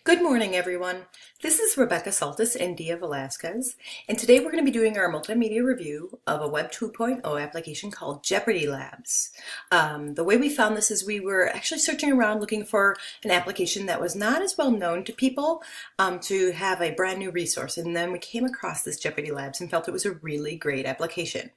Good morning, everyone. This is Rebecca SoltesVelasquez, and today we're going to be doing our multimedia review of a Web 2.0 application called Jeopardy Labs. The way we found this is we were actually searching around looking for an application that was not as well known to people to have a brand new resource, and then we came across this Jeopardy Labs and felt it was a really great application.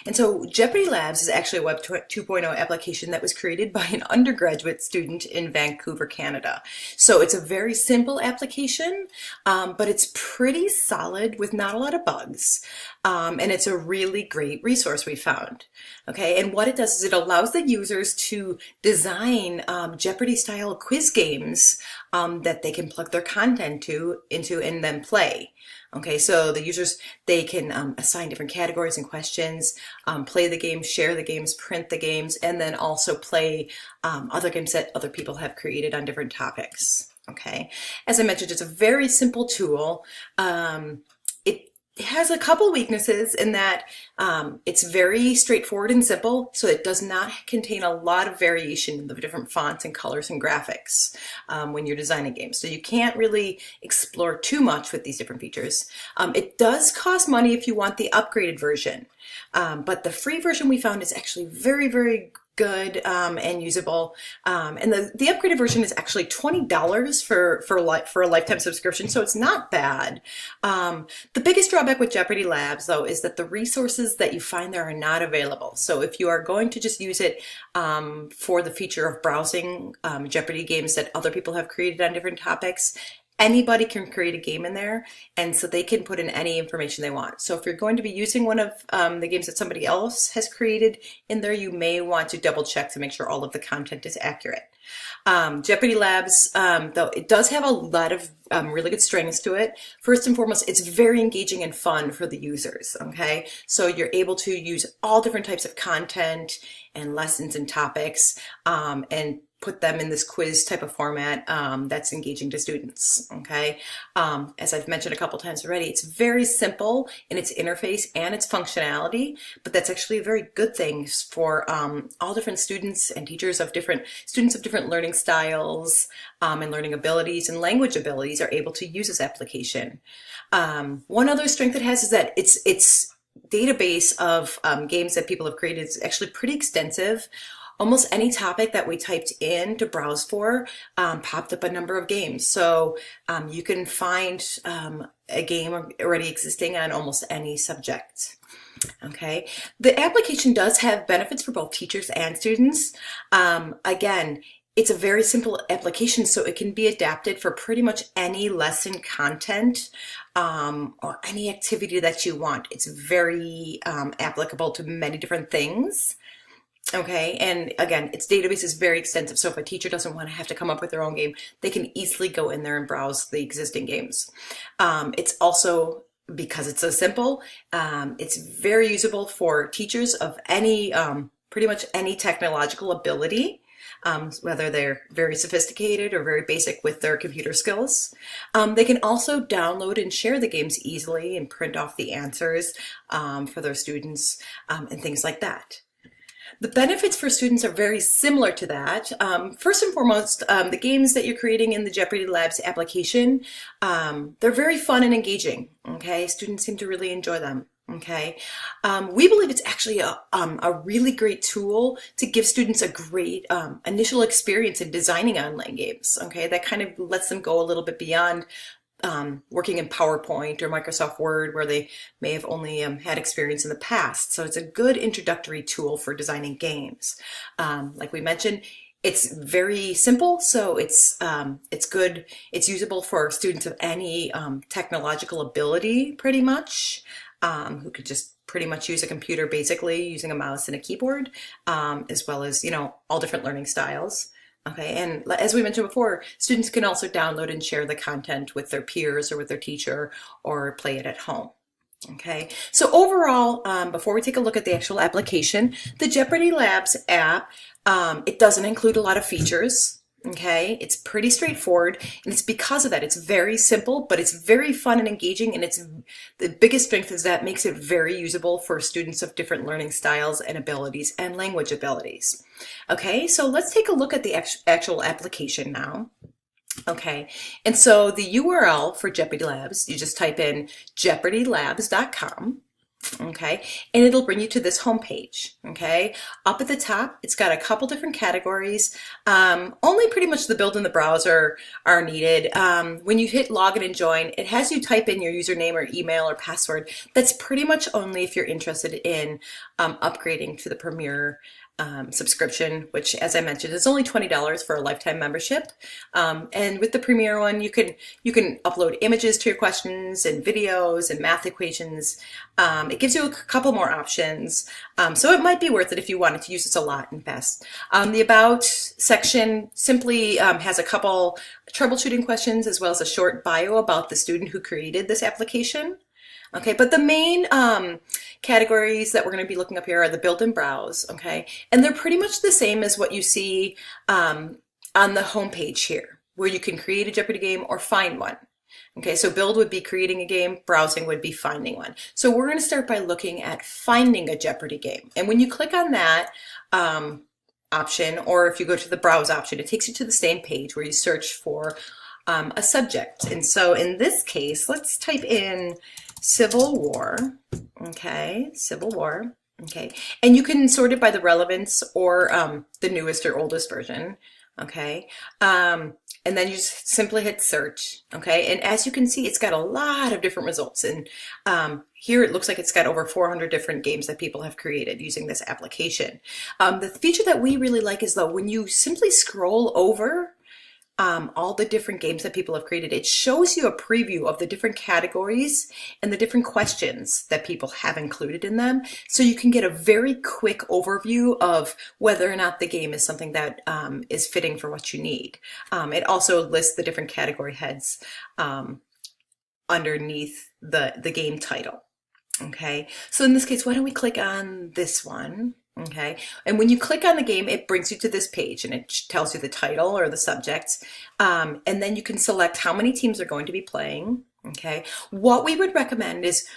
And so Jeopardy Labs is actually a Web 2.0 application that was created by an undergraduate student in Vancouver, Canada. So it's a very simple application, but it's pretty solid with not a lot of bugs. And it's a really great resource we found. Okay, and what it does is it allows the users to design Jeopardy-style quiz games that they can plug their content into and then play. Okay, so the users, they can assign different categories and questions, play the games, share the games, print the games, and then also play other games that other people have created on different topics. Okay, as I mentioned, it's a very simple tool. It has a couple weaknesses in that it's very straightforward and simple, so it does not contain a lot of variation in the different fonts and colors and graphics when you're designing games. So you can't really explore too much with these different features. It does cost money if you want the upgraded version, but the free version we found is actually very, very good and usable, and the upgraded version is actually $20 for a lifetime subscription, so it's not bad. The biggest drawback with Jeopardy Labs, though, is that the resources that you find there are not available. So if you are going to just use it for the feature of browsing Jeopardy games that other people have created on different topics, anybody can create a game in there, and so they can put in any information they want. So if you're going to be using one of the games that somebody else has created in there, you may want to double check to make sure all of the content is accurate. Jeopardy Labs, though, it does have a lot of really good strengths to it. First and foremost, it's very engaging and fun for the users, okay? So you're able to use all different types of content and lessons and topics, and put them in this quiz type of format that's engaging to students, okay? As I've mentioned a couple times already, it's very simple in its interface and its functionality, but that's actually a very good thing for all different students and teachers of different learning styles and learning abilities and language abilities are able to use this application. One other strength it has is that its database of games that people have created is actually pretty extensive. Almost any topic that we typed in to browse for popped up a number of games. So you can find a game already existing on almost any subject. Okay, the application does have benefits for both teachers and students. Again, it's a very simple application, so it can be adapted for pretty much any lesson content or any activity that you want. It's very applicable to many different things. Okay, and again, its database is very extensive, so if a teacher doesn't want to have to come up with their own game, they can easily go in there and browse the existing games. It's also, because it's so simple, it's very usable for teachers of any, pretty much any technological ability, whether they're very sophisticated or very basic with their computer skills. They can also download and share the games easily and print off the answers for their students and things like that. The benefits for students are very similar to that. First and foremost, the games that you're creating in the Jeopardy Labs application, they're very fun and engaging, okay? Students seem to really enjoy them, okay? We believe it's actually a really great tool to give students a great initial experience in designing online games, okay? That kind of lets them go a little bit beyond working in PowerPoint or Microsoft Word, where they may have only had experience in the past. So it's a good introductory tool for designing games. Like we mentioned, it's very simple, so it's good. It's usable for students of any technological ability, pretty much, who could just pretty much use a computer basically using a mouse and a keyboard, as well as, you know, all different learning styles. Okay, and as we mentioned before, students can also download and share the content with their peers or with their teacher or play it at home. Okay, so overall, before we take a look at the actual application, the Jeopardy Labs app, it doesn't include a lot of features. Okay, it's pretty straightforward, and it's because of that. It's very simple, but it's very fun and engaging, and it's the biggest strength is that it makes it very usable for students of different learning styles and abilities and language abilities. Okay, so let's take a look at the actual application now. Okay, and so the URL for Jeopardy Labs, you just type in jeopardylabs.com. Okay, and it'll bring you to this homepage. Okay, up at the top, it's got a couple different categories. Only pretty much the build and the browser are needed. When you hit login and join, it has you type in your username or email or password. That's pretty much only if you're interested in upgrading to the Premier subscription, which, as I mentioned, is only $20 for a lifetime membership. And with the Premier one, you can upload images to your questions and videos and math equations. It gives you a couple more options, so it might be worth it if you wanted to use this a lot and fast. The About section simply has a couple troubleshooting questions as well as a short bio about the student who created this application. Okay, but the main categories that we're going to be looking up here are the build and browse, okay? And they're pretty much the same as what you see on the home page here, where you can create a Jeopardy game or find one. Okay, so build would be creating a game, browsing would be finding one. So we're going to start by looking at finding a Jeopardy game. And when you click on that option, or if you go to the browse option, it takes you to the same page where you search for a subject. And so in this case, let's type in Civil War, okay, Civil War, okay, and you can sort it by the relevance or the newest or oldest version, okay, and then you just simply hit search, okay, and as you can see, it's got a lot of different results, and here it looks like it's got over 400 different games that people have created using this application. The feature that we really like is, though, when you simply scroll over all the different games that people have created, it shows you a preview of the different categories and the different questions that people have included in them. So you can get a very quick overview of whether or not the game is something that is fitting for what you need. It also lists the different category heads underneath the game title. Okay, so in this case, why don't we click on this one? Okay, and when you click on the game, it brings you to this page and it tells you the title or the subject, and then you can select how many teams are going to be playing. Okay, what we would recommend is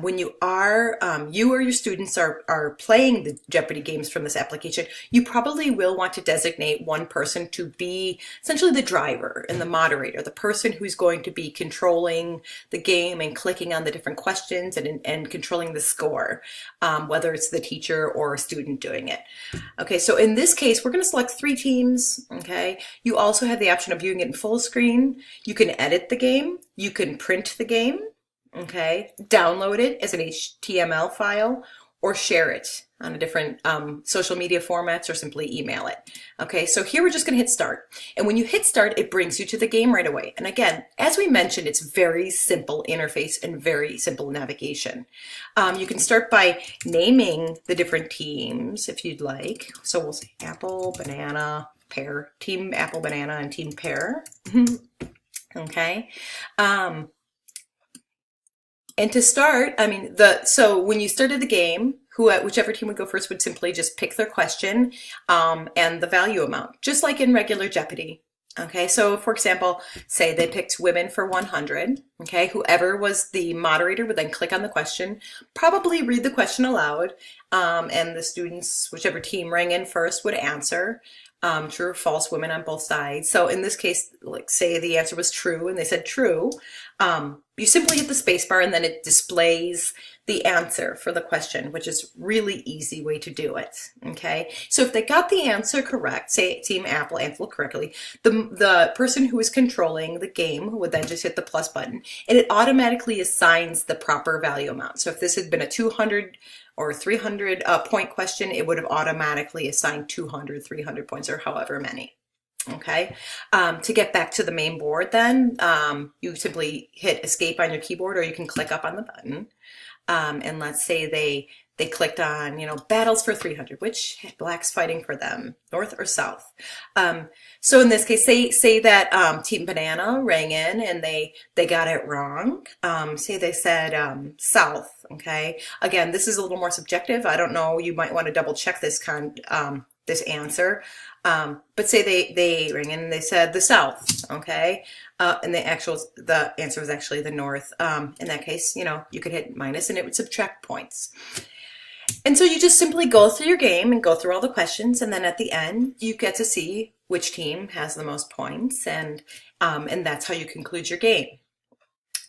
when you are, you or your students are playing the Jeopardy games from this application, you probably will want to designate one person to be essentially the driver and the moderator, the person who's going to be controlling the game and clicking on the different questions and controlling the score, whether it's the teacher or a student doing it. Okay, so in this case, we're going to select 3 teams. Okay, you also have the option of viewing it in full screen. You can edit the game. You can print the game, okay, download it as an HTML file, or share it on a different social media formats, or simply email it. Okay, so here we're just going to hit start. And when you hit start, it brings you to the game right away. And again, as we mentioned, it's very simple interface and very simple navigation. You can start by naming the different teams if you'd like. So we'll say apple, banana, pear, team apple, banana, and team pear. Okay. And to start, I mean, so when you started the game, whichever team would go first would simply just pick their question and the value amount, just like in regular Jeopardy. Okay, so for example, say they picked women for 100. Okay, whoever was the moderator would then click on the question, probably read the question aloud, and the students, whichever team rang in first, would answer. True or false, women on both sides. So in this case, like say the answer was true and they said true, you simply hit the space bar and then it displays the answer for the question, which is really easy way to do it. Okay, so if they got the answer correct, say Team Apple answered correctly, the person who is controlling the game would then just hit the plus button and it automatically assigns the proper value amount. So if this had been a 200 or 300 point question, it would have automatically assigned 200, 300 points, or however many. Okay, to get back to the main board then, you simply hit escape on your keyboard, or you can click up on the button. And let's say they clicked on, battles for 300, which black's fighting for them, north or south. So in this case, say that Team Banana rang in and they got it wrong. Say they said south. Okay, again, this is a little more subjective. I don't know. You might want to double check this this answer. But say they rang in and they said the south. Okay, and the answer was actually the north. In that case, you could hit minus and it would subtract points. And so you just simply go through your game and go through all the questions, and then at the end you get to see which team has the most points, and that's how you conclude your game.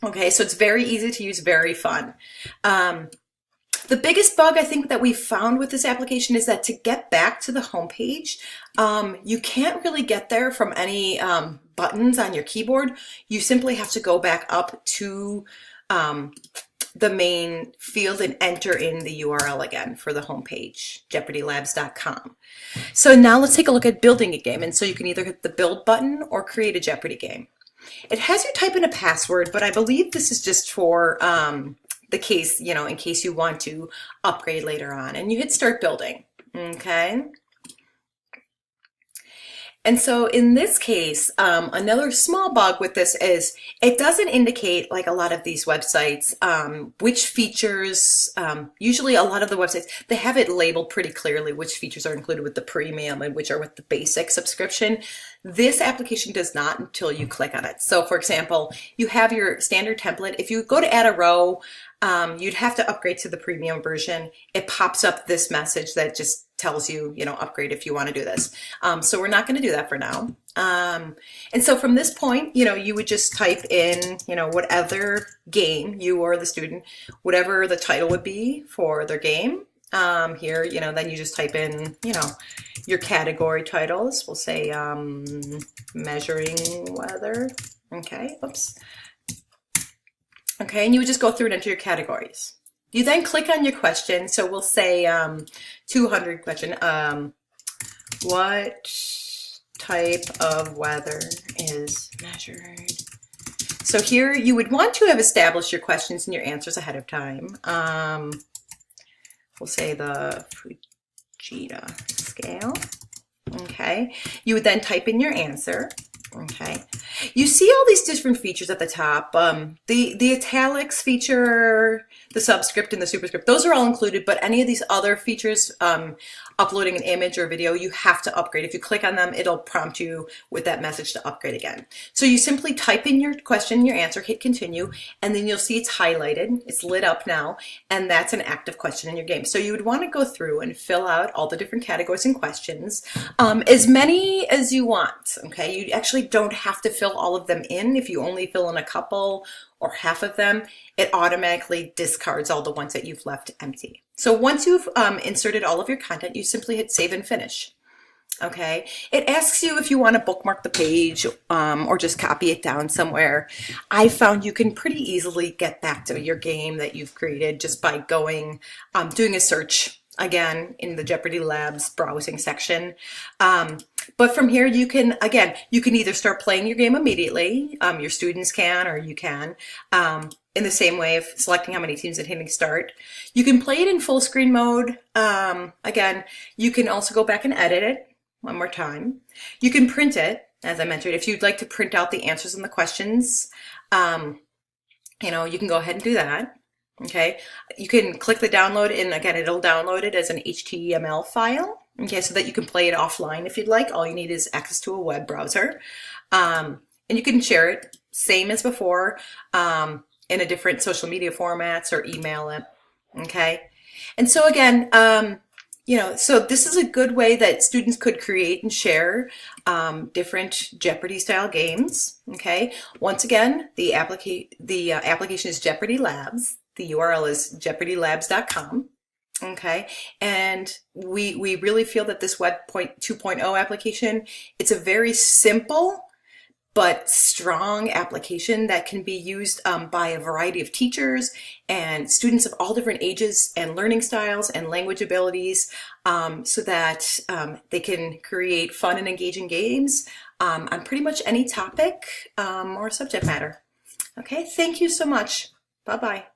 Okay, so it's very easy to use, very fun. The biggest bug I think that we found with this application is that to get back to the home page, you can't really get there from any buttons on your keyboard. You simply have to go back up to the main field and enter in the URL again for the home page, jeopardylabs.com. So now let's take a look at building a game. And so you can either hit the build button or create a Jeopardy game. It has you type in a password, but I believe this is just for the case, you know, in case you want to upgrade later on. And you hit start building, okay? And so in this case, another small bug with this is it doesn't indicate, like a lot of these websites, which features, usually a lot of the websites, they have it labeled pretty clearly which features are included with the premium and which are with the basic subscription. This application does not until you click on it. So for example, you have your standard template. If you go to add a row, you'd have to upgrade to the premium version. It pops up this message that just tells you, you know, upgrade if you want to do this. So we're not going to do that for now. And so from this point, you know, you would just type in, you know, whatever game you or the student, whatever the title would be for their game. Here, you know, then you just type in, you know, your category titles. We'll say measuring weather. Okay, oops. Okay, and you would just go through and enter your categories. You then click on your question. So we'll say 200 question. What type of weather is measured? So here you would want to have established your questions and your answers ahead of time. We'll say the Fujita scale. Okay, you would then type in your answer. Okay, you see all these different features at the top. The italics feature, the subscript and the superscript, those are all included, but any of these other features, uploading an image or video, you have to upgrade. If you click on them, it'll prompt you with that message to upgrade again. So you simply type in your question, your answer, hit continue, and then you'll see it's highlighted, it's lit up now, and that's an active question in your game. So you would want to go through and fill out all the different categories and questions, as many as you want, okay? You actually don't have to fill all of them in. If you only fill in a couple or half of them, it automatically discards all the ones that you've left empty. So once you've inserted all of your content, you simply hit save and finish. Okay, it asks you if you want to bookmark the page or just copy it down somewhere. I found you can pretty easily get back to your game that you've created just by going, doing a search again in the Jeopardy Labs browsing section. But from here, you can, again, you can either start playing your game immediately, your students can, or you can, in the same way of selecting how many teams and hitting start. You can play it in full screen mode. Again, you can also go back and edit it one more time. You can print it, as I mentioned. If you'd like to print out the answers and the questions, you know, you can go ahead and do that. Okay, you can click the download, and again, it'll download it as an HTML file. Okay, so that you can play it offline if you'd like. All you need is access to a web browser. And you can share it, same as before, in a different social media formats or email it. Okay, and so again, you know, so this is a good way that students could create and share different Jeopardy style games. Okay, once again, the application is Jeopardy Labs. The URL is jeopardylabs.com. Okay, and we really feel that this Web 2.0 application, it's a very simple but strong application that can be used by a variety of teachers and students of all different ages and learning styles and language abilities, so that they can create fun and engaging games on pretty much any topic or subject matter. Okay, thank you so much. Bye-bye.